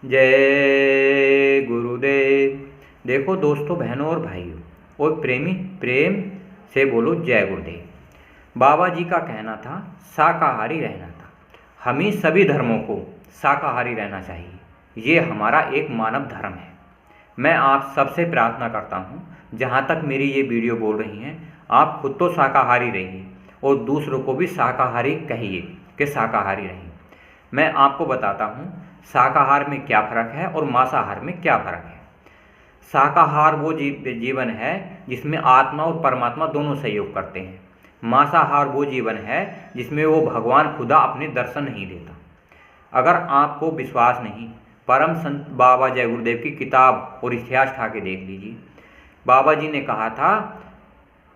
जय गुरुदेव। देखो दोस्तों, बहनों और भाइयों और प्रेमी, प्रेम से बोलो जय गुरुदेव। बाबा जी का कहना था शाकाहारी रहना था। हमें सभी धर्मों को शाकाहारी रहना चाहिए, ये हमारा एक मानव धर्म है। मैं आप सबसे प्रार्थना करता हूँ, जहाँ तक मेरी ये वीडियो बोल रही हैं, आप खुद तो शाकाहारी रहिए और दूसरों को भी शाकाहारी कहिए कि शाकाहारी रहिए। मैं आपको बताता हूँ शाकाहार में क्या फ़र्क है और मांसाहार में क्या फ़र्क है। शाकाहार वो जीवन है जिसमें आत्मा और परमात्मा दोनों सहयोग करते हैं। मांसाहार वो जीवन है जिसमें वो भगवान खुदा अपने दर्शन नहीं देता। अगर आपको विश्वास नहीं, परम संत बाबा जय गुरुदेव की किताब और इतिहास उठा के देख लीजिए। बाबा जी ने कहा था,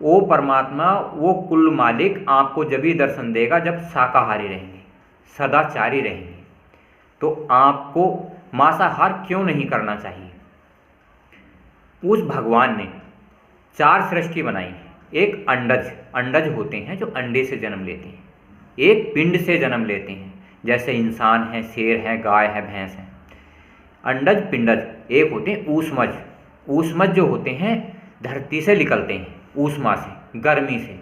वो परमात्मा, वो कुल मालिक आपको जब ही दर्शन देगा जब शाकाहारी रहेंगे, सदाचारी रहेंगे। तो आपको मांसाहार क्यों नहीं करना चाहिए? उस भगवान ने 4 सृष्टि बनाई है। एक अंडज होते हैं जो अंडे से जन्म लेते हैं। एक पिंड से जन्म लेते हैं, जैसे इंसान है, शेर है, गाय है, भैंस है। अंडज पिंडज। एक होते हैं ऊष्मज जो होते हैं धरती से निकलते हैं, ऊष्मा से, गर्मी से।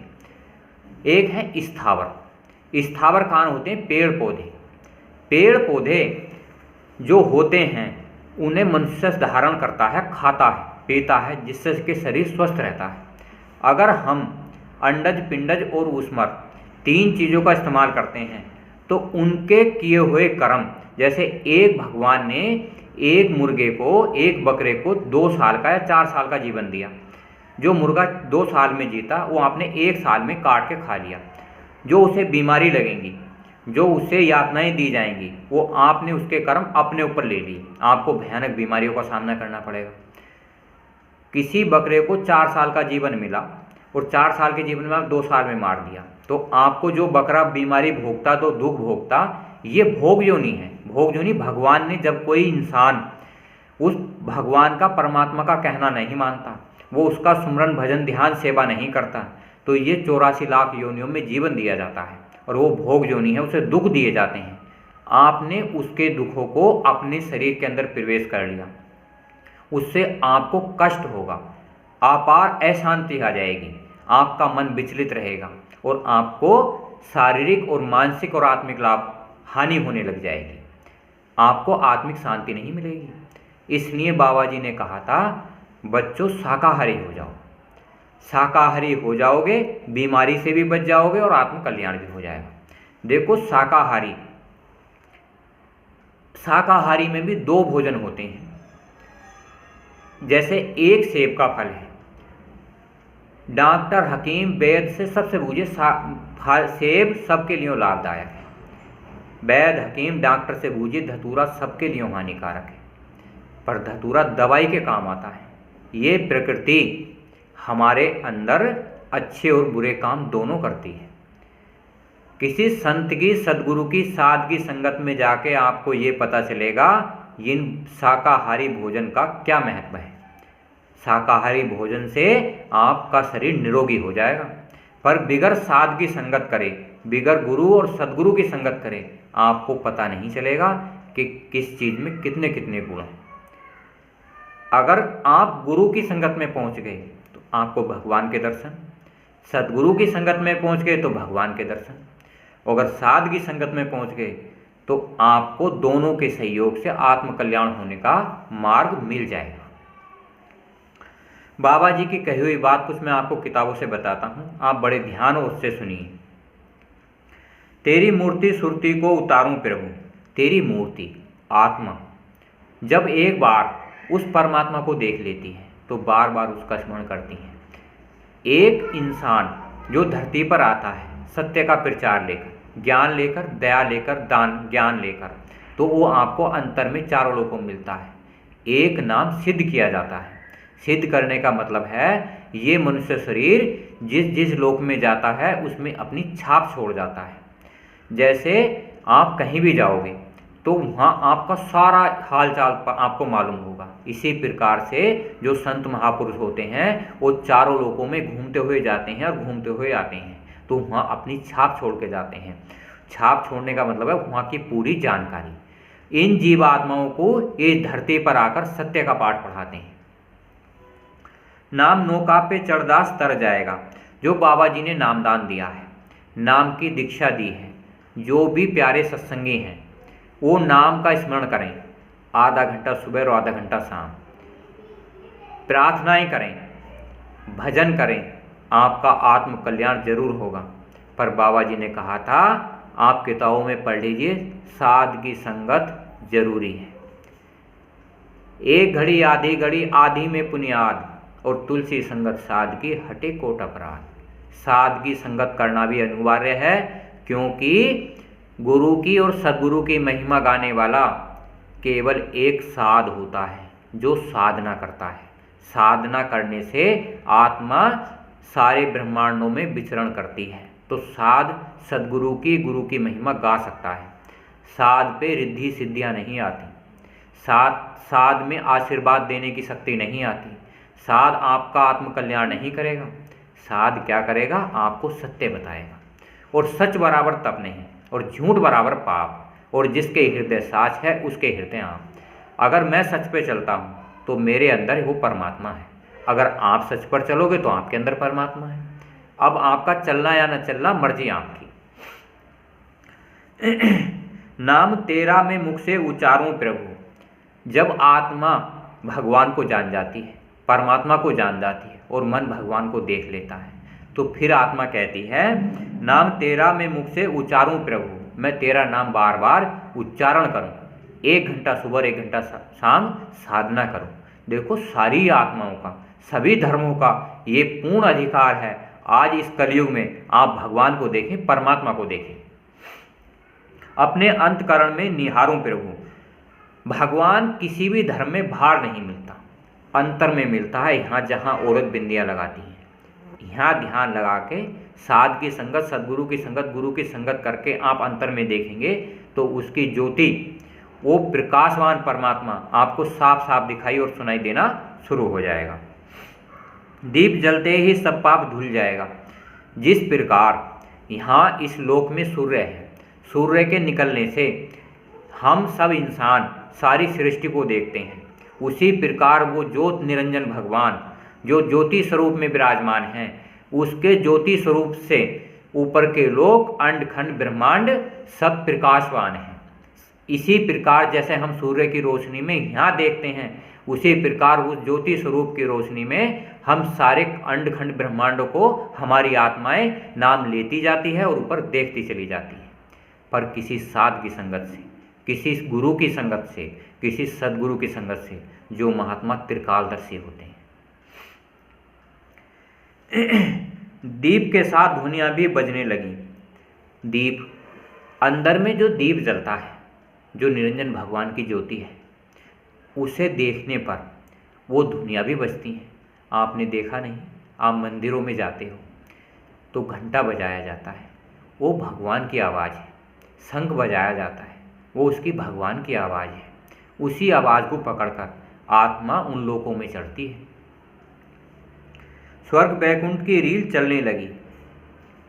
एक है स्थावर कान होते हैं पेड़ पौधे जो होते हैं उन्हें मनुष्य धारण करता है, खाता है, पीता है, जिससे उसके शरीर स्वस्थ रहता है। अगर हम अंडज, पिंडज और ऊष्मर 3 चीज़ों का इस्तेमाल करते हैं तो उनके किए हुए कर्म, जैसे एक भगवान ने एक मुर्गे को, एक बकरे को 2 साल का या 4 साल का जीवन दिया। जो मुर्गा 2 साल में जीता वो आपने 1 साल में काट के खा लिया। जो उसे बीमारी लगेंगी, जो उसे यातनाएं दी जाएंगी, वो आपने उसके कर्म अपने ऊपर ले लिए। आपको भयानक बीमारियों का सामना करना पड़ेगा। किसी बकरे को 4 साल का जीवन मिला और 4 साल के जीवन में आप 2 साल में मार दिया, तो आपको जो बकरा बीमारी भोगता, तो दुख भोगता, ये भोग योनि है। भोग योनि भगवान ने, जब कोई इंसान उस भगवान का, परमात्मा का कहना नहीं मानता, वो उसका सुमरन भजन ध्यान सेवा नहीं करता, तो ये 84 लाख योनियों में जीवन दिया जाता है और वो भोग योनि है, उसे दुख दिए जाते हैं। आपने उसके दुखों को अपने शरीर के अंदर प्रवेश कर लिया, उससे आपको कष्ट होगा, अपार अशांति आ जाएगी, आपका मन विचलित रहेगा और आपको शारीरिक और मानसिक और आत्मिक लाभ हानि होने लग जाएगी। आपको आत्मिक शांति नहीं मिलेगी। इसलिए बाबा जी ने कहा था, बच्चों शाकाहारी हो जाओ। शाकाहारी हो जाओगे, बीमारी से भी बच जाओगे और आत्म कल्याण भी हो जाएगा। देखो, शाकाहारी में भी 2 भोजन होते हैं। जैसे एक सेब का फल है, डॉक्टर हकीम वैद्य से सबसे पूछिए, सेब सबके लिए लाभदायक है। वैद्य हकीम डॉक्टर से पूछिए, धतूरा सबके लिए हानिकारक है, पर धतूरा दवाई के काम आता है। ये प्रकृति हमारे अंदर अच्छे और बुरे काम दोनों करती है। किसी संत की, सदगुरु की सादगी संगत में जाके आपको ये पता चलेगा इन शाकाहारी भोजन का क्या महत्व है। शाकाहारी भोजन से आपका शरीर निरोगी हो जाएगा। पर बिगर सादगी संगत करे, बिगर गुरु और सदगुरु की संगत करे, आपको पता नहीं चलेगा कि किस चीज़ में कितने कितने गुण हैं। अगर आप गुरु की संगत में पहुंच गए तो आपको भगवान के दर्शन, सदगुरु की संगत में पहुंच गए तो भगवान के दर्शन, अगर सादगी संगत में पहुंच गए तो आपको दोनों के सहयोग से आत्म कल्याण होने का मार्ग मिल जाएगा। बाबा जी की कही हुई बात कुछ मैं आपको किताबों से बताता हूं, आप बड़े ध्यान और उससे सुनिए। तेरी मूर्ति सुरती को उतारूं प्रभु, तेरी मूर्ति आत्मा जब एक बार उस परमात्मा को देख लेती है तो बार बार उसका स्मरण करती है। एक इंसान जो धरती पर आता है सत्य का प्रचार लेकर, ज्ञान लेकर, दया लेकर, ज्ञान लेकर, तो वो आपको अंतर में 4 लोगों को मिलता है। एक नाम सिद्ध किया जाता है। सिद्ध करने का मतलब है ये मनुष्य शरीर जिस जिस लोक में जाता है उसमें अपनी छाप छोड़ जाता है। जैसे आप कहीं भी जाओगे तो वहाँ आपका सारा हाल चाल आपको मालूम होगा। इसी प्रकार से जो संत महापुरुष होते हैं वो 4 लोकों में घूमते हुए जाते हैं और घूमते हुए आते हैं, तो वहाँ अपनी छाप छोड़ के जाते हैं। छाप छोड़ने का मतलब है वहाँ की पूरी जानकारी। इन जीवात्माओं को इस धरती पर आकर सत्य का पाठ पढ़ाते हैं। नाम नौका पे चढ़दास तर जाएगा। जो बाबा जी ने नामदान दिया है, नाम की दीक्षा दी है, जो भी प्यारे सत्संगी हैं वो नाम का स्मरण करें, आधा घंटा सुबह और आधा घंटा शाम, प्रार्थनाएं करें, भजन करें, आपका आत्म कल्याण जरूर होगा। पर बाबा जी ने कहा था, आप किताबों में पढ़ लीजिए, साध की संगत जरूरी है। एक घड़ी आधी में पुनियाद, और तुलसी संगत साध की हटे कोट अपराध। साध की संगत करना भी अनिवार्य है, क्योंकि गुरु की और सदगुरु की महिमा गाने वाला केवल एक साध होता है जो साधना करता है। साधना करने से आत्मा सारे ब्रह्मांडों में विचरण करती है। तो साध सदगुरु की, गुरु की महिमा गा सकता है। साध पे रिद्धि सिद्धियां नहीं आती, साध में आशीर्वाद देने की शक्ति नहीं आती। साध आपका आत्म कल्याण नहीं करेगा। साध क्या करेगा? आपको सत्य बताएगा, और सच बराबर तप नहीं, और झूठ बराबर पाप, और जिसके हृदय साच है उसके हृदय आप। अगर मैं सच पे चलता हूँ तो मेरे अंदर वो परमात्मा है, अगर आप सच पर चलोगे तो आपके अंदर परमात्मा है। अब आपका चलना या न चलना मर्जी आपकी। नाम तेरा मैं मुख से उच्चारूं प्रभु। जब आत्मा भगवान को जान जाती है, परमात्मा को जान जाती है, और मन भगवान को देख लेता है, तो फिर आत्मा कहती है, नाम तेरा मैं मुख से उच्चारूं प्रभु, मैं तेरा नाम बार बार उच्चारण करूं, 1 घंटा सुबह 1 घंटा शाम साधना करूं। देखो, सारी आत्माओं का, सभी धर्मों का ये पूर्ण अधिकार है। आज इस कलयुग में आप भगवान को देखें, परमात्मा को देखें, अपने अंतकरण में निहारूं प्रभु। भगवान किसी भी धर्म में बाहर नहीं मिलता, अंतर में मिलता है। यहाँ जहाँ औरत बिंदियाँ लगाती हैं, यहाँ ध्यान लगा के साध की संगत, सदगुरु की संगत, गुरु की संगत करके आप अंतर में देखेंगे तो उसकी ज्योति, वो प्रकाशवान परमात्मा आपको साफ साफ दिखाई और सुनाई देना शुरू हो जाएगा। दीप जलते ही सब पाप धुल जाएगा। जिस प्रकार यहाँ इस लोक में सूर्य है, सूर्य के निकलने से हम सब इंसान सारी सृष्टि को देखते हैं, उसी प्रकार वो ज्योत निरंजन भगवान जो ज्योति स्वरूप में विराजमान हैं, उसके ज्योति स्वरूप से ऊपर के लोक, अंडखंड, ब्रह्मांड सब प्रकाशवान हैं। इसी प्रकार जैसे हम सूर्य की रोशनी में यहाँ देखते हैं, उसी प्रकार उस ज्योति स्वरूप की रोशनी में हम सारे अंडखंड ब्रह्मांडों को हमारी आत्माएं नाम लेती जाती है और ऊपर देखती चली जाती है। पर किसी साध की संगत से, किसी गुरु की संगत से, किसी सदगुरु की संगत से, जो महात्मा त्रिकालदर्शी होते हैं। दीप के साथ धुनियाँ भी बजने लगी। दीप, अंदर में जो दीप जलता है, जो निरंजन भगवान की ज्योति है, उसे देखने पर वो धुनियाँ भी बजती हैं। आपने देखा नहीं, आप मंदिरों में जाते हो तो घंटा बजाया जाता है, वो भगवान की आवाज़ है। शंख बजाया जाता है, वो उसकी भगवान की आवाज़ है। उसी आवाज़ को पकड़कर आत्मा उन लोकों में चढ़ती है। स्वर्ग बैकुंठ की रील चलने लगी।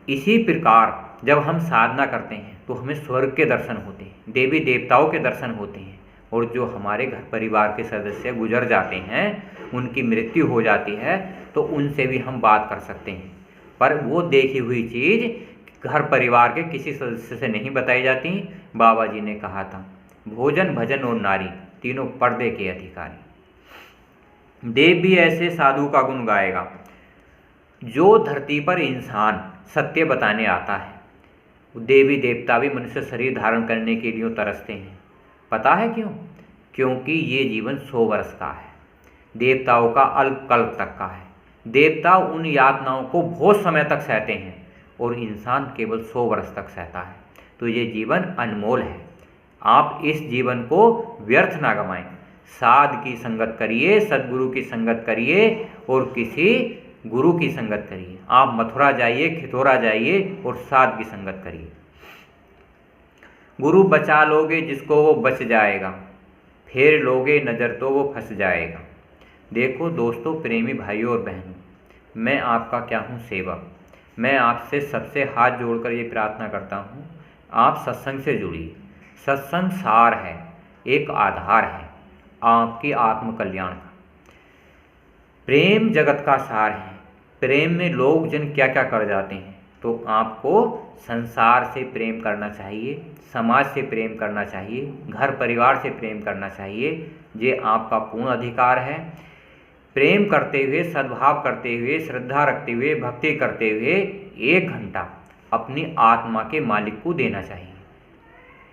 इसी प्रकार जब हम साधना करते हैं तो हमें स्वर्ग के दर्शन होते हैं, देवी देवताओं के दर्शन होते हैं, और जो हमारे घर परिवार के सदस्य गुजर जाते हैं, उनकी मृत्यु हो जाती है, तो उनसे भी हम बात कर सकते हैं। पर वो देखी हुई चीज़ घर परिवार के किसी सदस्य से नहीं बताई जाती। बाबा जी ने कहा था, भोजन, भजन और नारी तीनों पर्दे के अधिकारी। देव भी ऐसे साधु का गुण गाएगा। जो धरती पर इंसान सत्य बताने आता है, देवी देवता भी मनुष्य शरीर धारण करने के लिए तरसते हैं। पता है क्यों? क्योंकि ये जीवन 100 वर्ष का है, देवताओं का अल्पकल्प तक का है। देवता उन यातनाओं को बहुत समय तक सहते हैं, और इंसान केवल 100 वर्ष तक सहता है। तो ये जीवन अनमोल है। आप इस जीवन को व्यर्थ ना गंवाएं। साध की संगत करिए, सदगुरु की संगत करिए, और किसी गुरु की संगत करिए। आप मथुरा जाइए, खिथौरा जाइए और साध की संगत करिए। गुरु बचा लोगे जिसको वो बच जाएगा, फेर लोगे नज़र तो वो फंस जाएगा। देखो दोस्तों, प्रेमी भाइयों और बहनों, मैं आपका क्या हूँ, सेवक। मैं आपसे सबसे हाथ जोड़कर ये प्रार्थना करता हूँ, आप सत्संग से जुड़िए। सत्संग सार है। एक आधार है आपके आत्म कल्याण का। प्रेम जगत का सार है। प्रेम में लोग जन क्या क्या कर जाते हैं, तो आपको संसार से प्रेम करना चाहिए, समाज से प्रेम करना चाहिए, घर परिवार से प्रेम करना चाहिए। ये आपका पूर्ण अधिकार है। प्रेम करते हुए, सद्भाव करते हुए, श्रद्धा रखते हुए, भक्ति करते हुए 1 घंटा अपनी आत्मा के मालिक को देना चाहिए।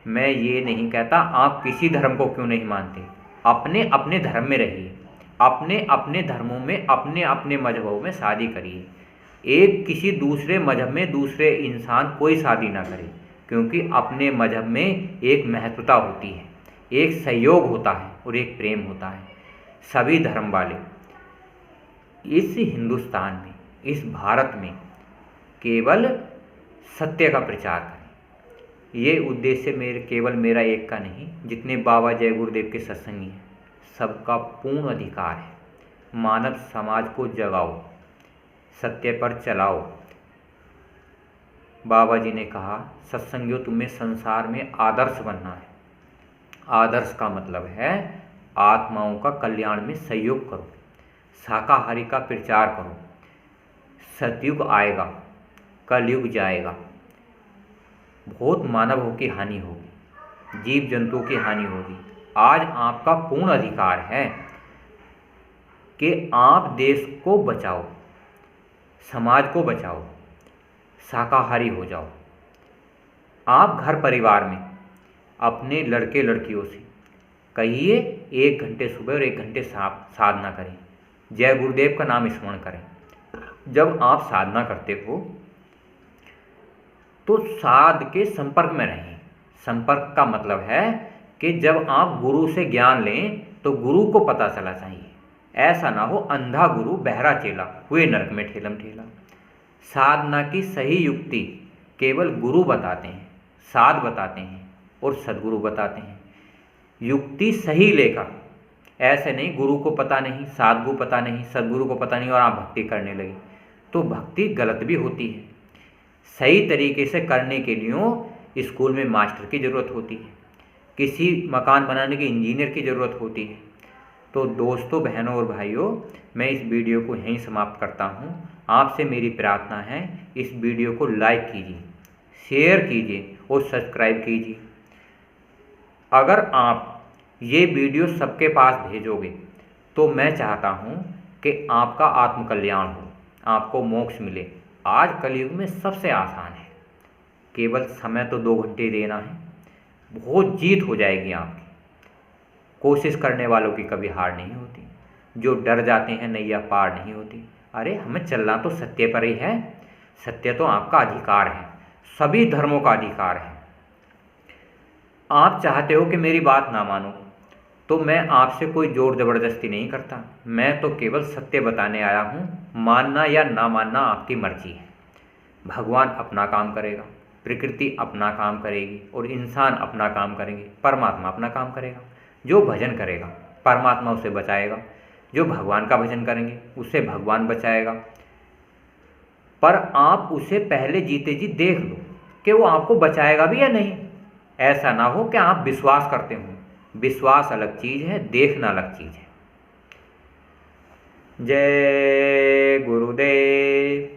मैं ये नहीं कहता आप किसी धर्म को क्यों नहीं मानते, अपने अपने धर्म में रहिए, अपने अपने धर्मों में, अपने अपने मजहबों में शादी करिए। एक किसी दूसरे मजहब में दूसरे इंसान कोई शादी ना करे, क्योंकि अपने मजहब में एक महत्वता होती है, एक सहयोग होता है और एक प्रेम होता है। सभी धर्म वाले इस हिंदुस्तान में, इस भारत में केवल सत्य का प्रचार करें। ये उद्देश्य केवल मेरा एक का नहीं, जितने बाबा जय गुरुदेव के सत्संगी हैं सबका पूर्ण अधिकार है। मानव समाज को जगाओ, सत्य पर चलाओ। बाबा जी ने कहा, सत्संगियों तुम्हें संसार में आदर्श बनना है। आदर्श का मतलब है आत्माओं का कल्याण में सहयोग करो, शाकाहारी का प्रचार करो। सतयुग आएगा, कलयुग जाएगा, बहुत मानवों की हानि होगी, जीव जंतुओं की हानि होगी। आज आपका पूर्ण अधिकार है कि आप देश को बचाओ, समाज को बचाओ, शाकाहारी हो जाओ। आप घर परिवार में अपने लड़के लड़कियों से कहिए 1 घंटे सुबह और 1 घंटे साधना करें, जय गुरुदेव का नाम स्मरण करें। जब आप साधना करते हो तो साध के संपर्क में रहें। संपर्क का मतलब है कि जब आप गुरु से ज्ञान लें तो गुरु को पता चला चाहिए। ऐसा ना हो अंधा गुरु बहरा चेला, हुए नरक में ठेलम ठेला। साधना की सही युक्ति केवल गुरु बताते हैं, साध बताते हैं और सद्गुरु बताते हैं। युक्ति सही लेकर, ऐसे नहीं गुरु को पता नहीं, साध को पता नहीं, सद्गुरु को पता नहीं और आप भक्ति करने लगे, तो भक्ति गलत भी होती है। सही तरीके से करने के लिए स्कूल में मास्टर की ज़रूरत होती है, किसी मकान बनाने के इंजीनियर की ज़रूरत होती है। तो दोस्तों, बहनों और भाइयों, मैं इस वीडियो को यहीं समाप्त करता हूँ। आपसे मेरी प्रार्थना है, इस वीडियो को लाइक कीजिए, शेयर कीजिए और सब्सक्राइब कीजिए। अगर आप ये वीडियो सबके पास भेजोगे तो मैं चाहता हूँ कि आपका आत्मकल्याण हो, आपको मोक्ष मिले। आज कलयुग में सबसे आसान है, केवल समय तो 2 घंटे देना है, बहुत जीत हो जाएगी आपकी। कोशिश करने वालों की कभी हार नहीं होती, जो डर जाते हैं नैया पार नहीं होती। अरे हमें चलना तो सत्य पर ही है, सत्य तो आपका अधिकार है, सभी धर्मों का अधिकार है। आप चाहते हो कि मेरी बात ना मानो, तो मैं आपसे कोई जोर ज़बरदस्ती नहीं करता, मैं तो केवल सत्य बताने आया हूँ। मानना या ना मानना आपकी मर्जी है। भगवान अपना काम करेगा, प्रकृति अपना काम करेगी और इंसान अपना काम करेंगे, परमात्मा अपना काम करेगा। जो भजन करेगा परमात्मा उसे बचाएगा, जो भगवान का भजन करेंगे उसे भगवान बचाएगा। पर आप उसे पहले जीते जी देख लो कि वो आपको बचाएगा भी या नहीं। ऐसा ना हो कि आप विश्वास करते हो, विश्वास अलग चीज़ है, देखना अलग चीज़ है। जय गुरुदेव।